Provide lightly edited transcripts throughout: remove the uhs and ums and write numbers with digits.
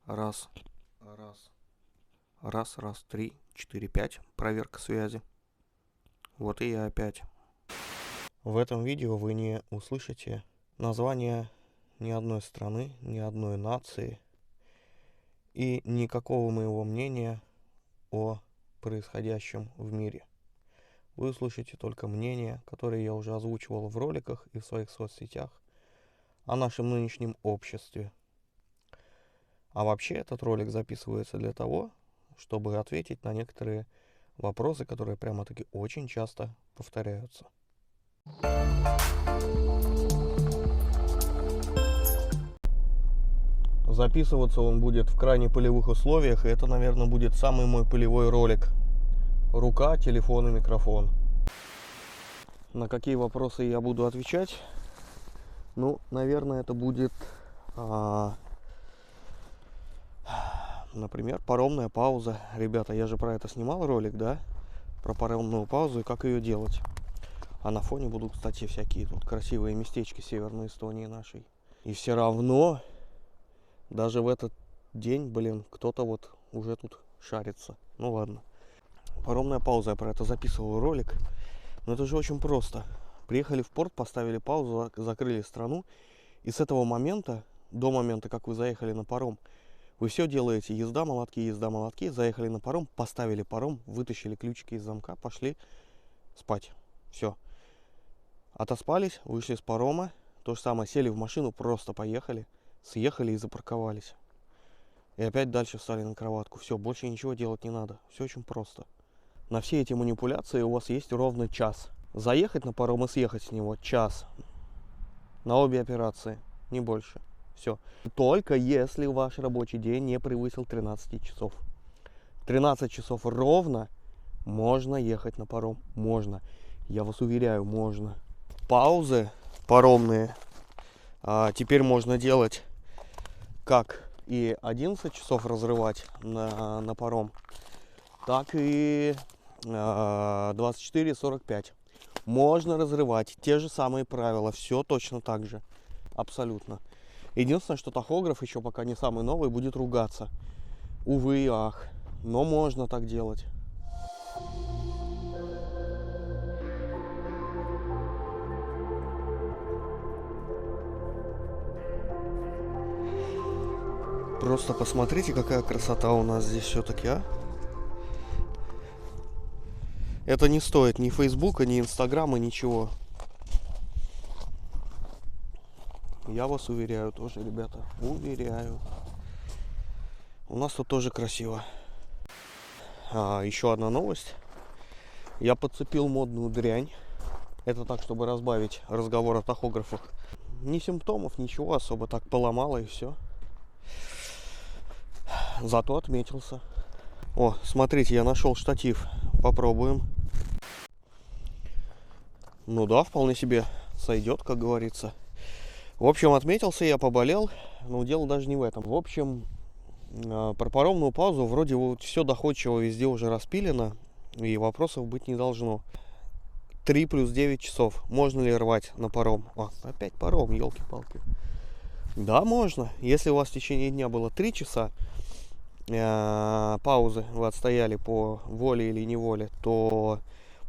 Раз, раз, 3, 4, 5. Проверка связи. Вот и я опять. В этом видео вы не услышите название ни одной страны, ни одной нации и никакого моего мнения о происходящем в мире. Вы услышите только мнение, которое я уже озвучивал в роликах и в своих соцсетях о нашем нынешнем обществе. А вообще этот ролик записывается для того, чтобы ответить на некоторые вопросы, которые прямо-таки очень часто повторяются. Записываться он будет в крайне полевых условиях, и это, наверное, будет самый мой полевой ролик. Рука, телефон и микрофон. На какие вопросы я буду отвечать? Ну, наверное, это будет, например, паромная пауза. Ребята, я же про это снимал ролик, да? Про паромную паузу и как ее делать. А на фоне будут, кстати, всякие тут красивые местечки Северной Эстонии нашей. И все равно, даже в этот день, кто-то вот уже тут шарится. Ну ладно. Паромная пауза, я про это записывал ролик. Но это же очень просто. Приехали в порт, поставили паузу, закрыли страну. И с этого момента, до момента, как вы заехали на паром, вы все делаете. Езда, молотки. Заехали на паром, поставили паром, вытащили ключики из замка, пошли спать. Все. Отоспались, вышли с парома. То же самое, сели в машину, просто поехали. Съехали и запарковались. И опять дальше встали на кроватку. Все, больше ничего делать не надо. Все очень просто. На все эти манипуляции у вас есть ровно час. Заехать на паром и съехать с него час. На обе операции, не больше. Все. Только если ваш рабочий день не превысил 13 часов. 13 часов ровно можно ехать на паром. Можно. Я вас уверяю, можно. Паузы паромные теперь можно делать как и 11 часов разрывать на паром, так и 24-45. Можно разрывать. Те же самые правила. Все точно так же. Абсолютно. Единственное, что тахограф еще пока не самый новый, будет ругаться. Увы и ах. Но можно так делать. Просто посмотрите, какая красота у нас здесь все-таки, а? Это не стоит ни Фейсбука, ни Инстаграма, ничего. Я вас уверяю тоже, ребята. Уверяю. У нас тут тоже красиво. Еще одна новость. Я подцепил модную дрянь. Это так, чтобы разбавить разговор о тахографах. Ни симптомов, ничего особо. Так поломало и все. Зато отметился. О, смотрите, я нашел штатив. Попробуем. Ну да, вполне себе сойдет, как говорится. В общем, отметился я, поболел. Но дело даже не в этом. В общем, про паромную паузу вроде вот все доходчиво везде уже распилено. И вопросов быть не должно. 3 плюс 9 часов. Можно ли рвать на паром? Опять паром, елки-палки. Да, можно. Если у вас в течение дня было 3 часа паузы, вы отстояли по воле или неволе, то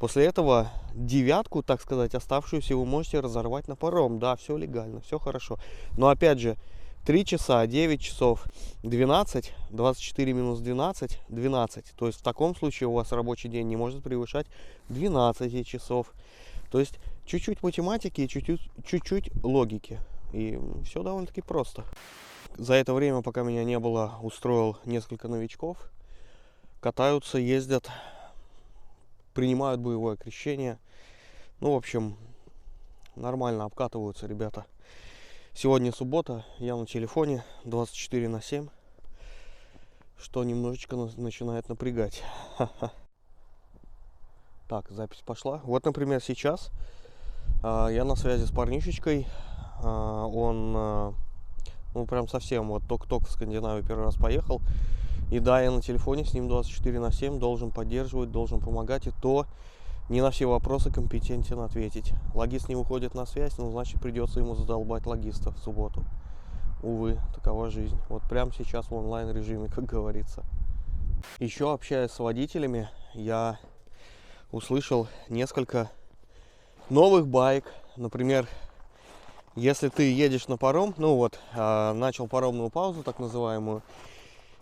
после этого девятку, так сказать, оставшуюся вы можете разорвать на паром. Да, все легально, все хорошо. Но опять же, 3 часа, 9 часов, 12, 24 минус 12, 12. То есть в таком случае у вас рабочий день не может превышать 12 часов. То есть чуть-чуть математики и чуть-чуть логики. И все довольно-таки просто. За это время, пока меня не было, устроил несколько новичков. Катаются, ездят, принимают боевое крещение. Ну, в общем, нормально обкатываются ребята. Сегодня суббота, я на телефоне 24/7, что немножечко начинает напрягать. Так, запись пошла. Вот, например, сейчас я на связи с парнишечкой. Он, прям совсем, вот только-только в Скандинавию первый раз поехал. И да, я на телефоне с ним 24/7 должен поддерживать, должен помогать. И то не на все вопросы компетентен ответить. Логист не выходит на связь, значит придется ему задолбать логиста в субботу. увы, такова жизнь. Вот прямо сейчас в онлайн режиме, как говорится. Еще общаясь с водителями, я услышал несколько новых байк. Например, если ты едешь на паром, ну вот, начал паромную паузу, так называемую,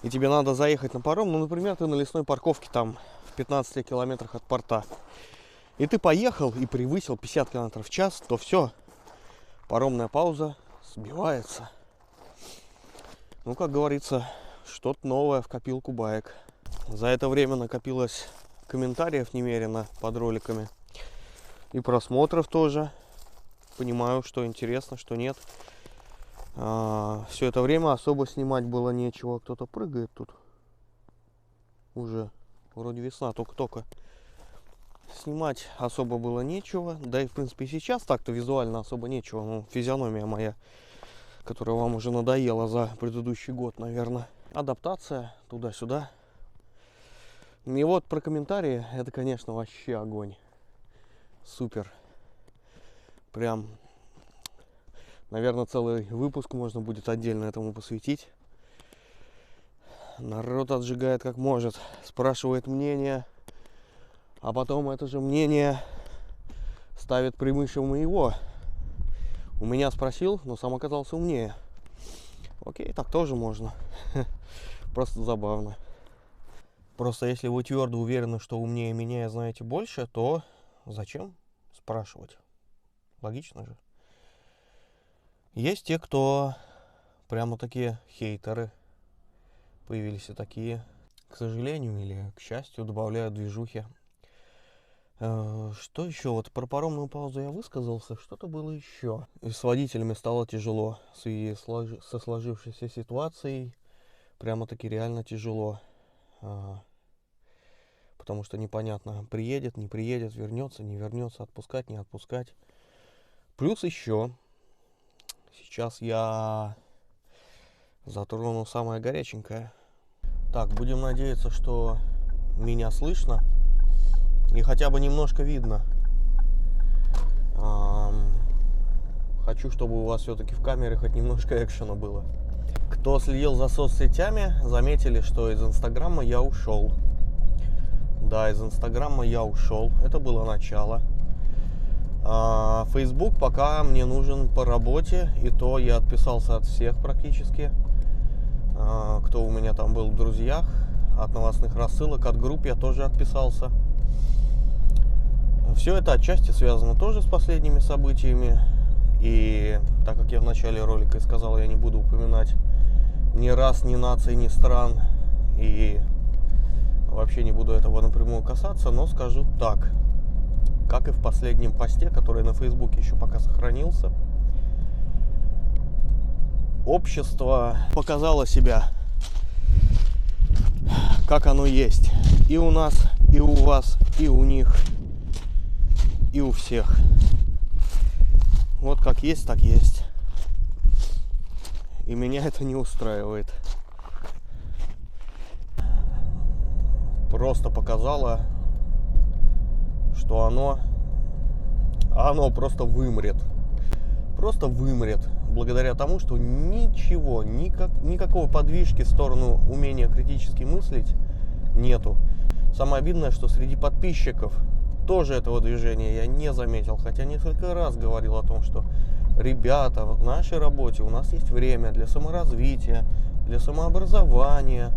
и тебе надо заехать на паром, ну, например, ты на лесной парковке там в 15 километрах от порта, и ты поехал и превысил 50 км в час, то все, паромная пауза сбивается. Ну, как говорится, что-то новое в копилку баек. За это время накопилось комментариев немерено под роликами. И просмотров тоже. Понимаю, что интересно, что нет. Все это время особо снимать было нечего. Кто-то прыгает тут. Уже вроде весна, только-только. Снимать особо было нечего. Да и, в принципе, сейчас так-то визуально особо нечего. Ну, физиономия моя, которая вам уже надоела за предыдущий год, наверное. Адаптация туда-сюда. И вот про комментарии, это, конечно, вообще огонь. Супер. Прям, наверное, целый выпуск можно будет отдельно этому посвятить. Народ отжигает как может, спрашивает мнение, а потом это же мнение ставит превыше моего. У меня спросил, но сам оказался умнее. Окей, так тоже можно. Просто забавно. Просто если вы твердо уверены, что умнее меня и знаете больше, то зачем спрашивать? Логично же. Есть те, кто прямо такие хейтеры. Появились и такие. К сожалению или к счастью, добавляют движухи. Что еще? Вот про паромную паузу я высказался. Что-то было еще. И с водителями стало тяжело. В связи со сложившейся ситуацией. Прямо-таки реально тяжело. Потому что непонятно, приедет, не приедет, вернется, не вернется, отпускать, не отпускать. Плюс еще, сейчас я затрону самое горяченькое. Так, будем надеяться, что меня слышно и хотя бы немножко видно. Хочу, чтобы у вас все-таки в камере хоть немножко экшена было. Кто следил за соцсетями, заметили, что из Инстаграма я ушел. Да, из Инстаграма я ушел. Это было начало. Фейсбук пока мне нужен по работе. И то я отписался от всех практически, кто у меня там был в друзьях. От новостных рассылок, от групп я тоже отписался. Все это отчасти связано тоже с последними событиями. И так как я в начале ролика и сказал, я не буду упоминать ни рас, ни наций, ни стран. И вообще не буду этого напрямую касаться, но скажу так. Как и в последнем посте, который на Фейсбуке еще пока сохранился. Общество показало себя, как оно есть. И у нас, и у вас, и у них, и у всех. Вот как есть, так есть. И меня это не устраивает. Просто показало, что оно просто вымрет. Просто вымрет. Благодаря тому, что ничего, никакого подвижки в сторону умения критически мыслить нету. Самое обидное, что среди подписчиков тоже этого движения я не заметил. Хотя несколько раз говорил о том, что ребята, в нашей работе у нас есть время для саморазвития, для самообразования,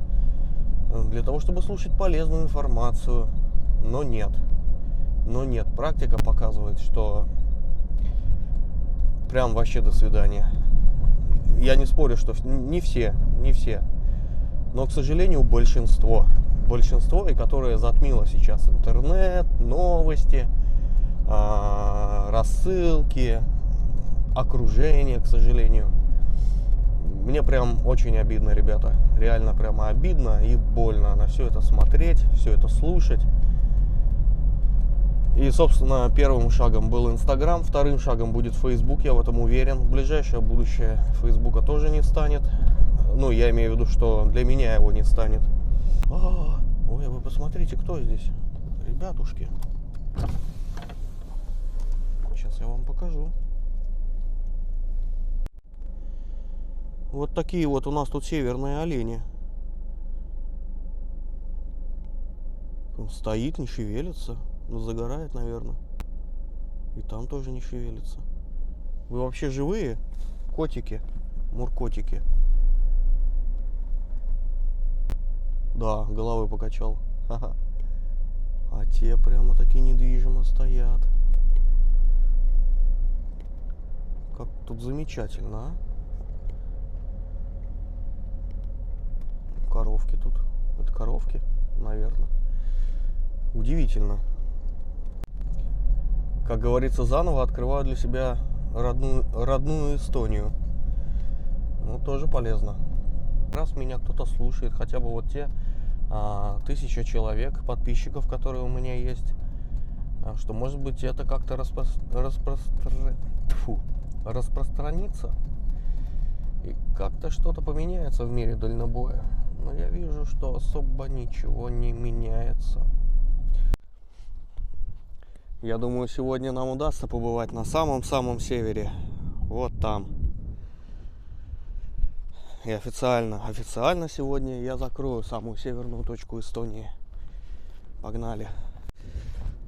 для того, чтобы слушать полезную информацию. Но нет. Практика показывает, что прям вообще до свидания. Я не спорю, что не все. Но, к сожалению, большинство, и которое затмило сейчас интернет, новости, рассылки, окружение, к сожалению. Мне прям очень обидно, ребята. Реально прямо обидно и больно на все это смотреть, все это слушать. И, собственно, первым шагом был Инстаграм, вторым шагом будет Фейсбук, я в этом уверен. В ближайшее будущее Фейсбука тоже не станет. Ну, я имею в виду, что для меня его не станет. Ой, вы посмотрите, кто здесь. Ребятушки. Сейчас я вам покажу. Вот такие вот у нас тут северные олени. Он стоит, не шевелится. Ну, загорает, наверное. И там тоже не шевелится. Вы вообще живые? Котики? Муркотики? Да, головой покачал. Ха-ха. А те прямо таки недвижимо стоят. Как тут замечательно, а? Коровки тут. Это коровки, наверное. Удивительно. Как говорится, заново открываю для себя родную Эстонию. Ну, тоже полезно. Раз меня кто-то слушает, хотя бы вот те 1000 человек, подписчиков, которые у меня есть, что, может быть, это как-то распространится и как-то что-то поменяется в мире дальнобоя. Но я вижу, что особо ничего не меняется. Я думаю, сегодня нам удастся побывать на самом-самом севере. Вот там. И официально сегодня я закрою самую северную точку Эстонии. Погнали.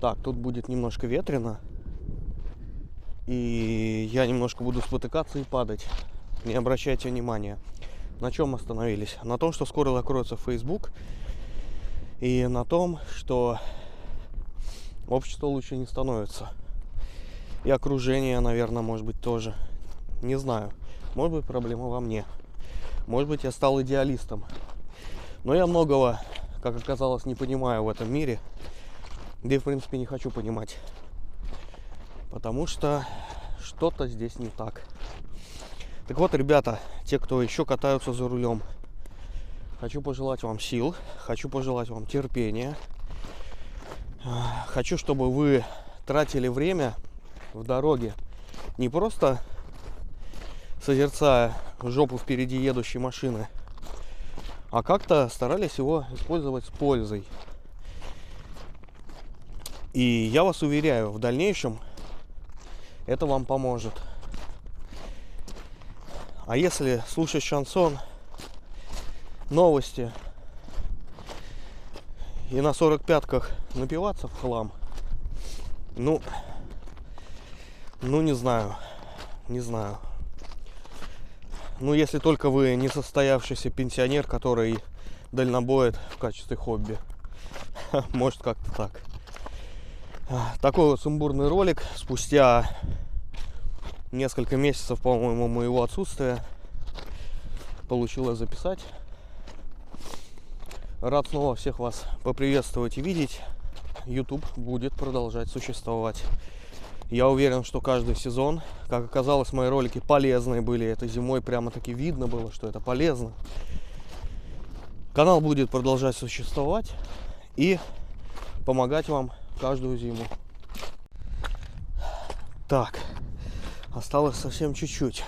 Так, тут будет немножко ветрено. И я немножко буду спотыкаться и падать. Не обращайте внимания. На чем остановились? На том, что скоро закроется Facebook. И на том, что общество лучше не становится. И окружение, наверное, может быть, тоже. Не знаю. Может быть, проблема во мне. Может быть, я стал идеалистом. Но я многого, как оказалось, не понимаю в этом мире. Да и, в принципе, не хочу понимать. Потому что что-то здесь не так. Так вот, ребята, те, кто еще катаются за рулем, хочу пожелать вам сил, хочу пожелать вам терпения. Хочу, чтобы вы тратили время в дороге не просто созерцая жопу впереди едущей машины, а как-то старались его использовать с пользой. И я вас уверяю, в дальнейшем это вам поможет. А если слушать шансон, новости и на 45-ках напиваться в хлам, ну не знаю. Ну, если только вы не состоявшийся пенсионер, который дальнобоит в качестве хобби. Может, как-то так. Такой вот сумбурный ролик. Спустя несколько месяцев, по-моему, моего отсутствия получилось записать. Рад снова всех вас поприветствовать и видеть. YouTube будет продолжать существовать. Я уверен, что каждый сезон, как оказалось, мои ролики полезные были. Этой зимой прямо-таки видно было, что это полезно. Канал будет продолжать существовать и помогать вам каждую зиму. Так, осталось совсем чуть-чуть.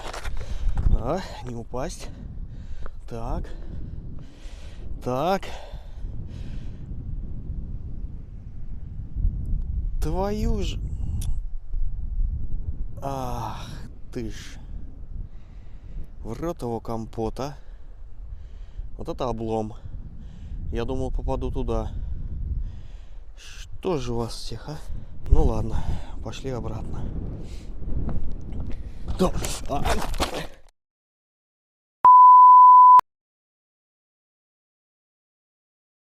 Не упасть. Так. Твою ж... Ах ты ж. В рот его компота. Вот это облом. Я думал, попаду туда. Что же у вас всех, а? Ну ладно, пошли обратно.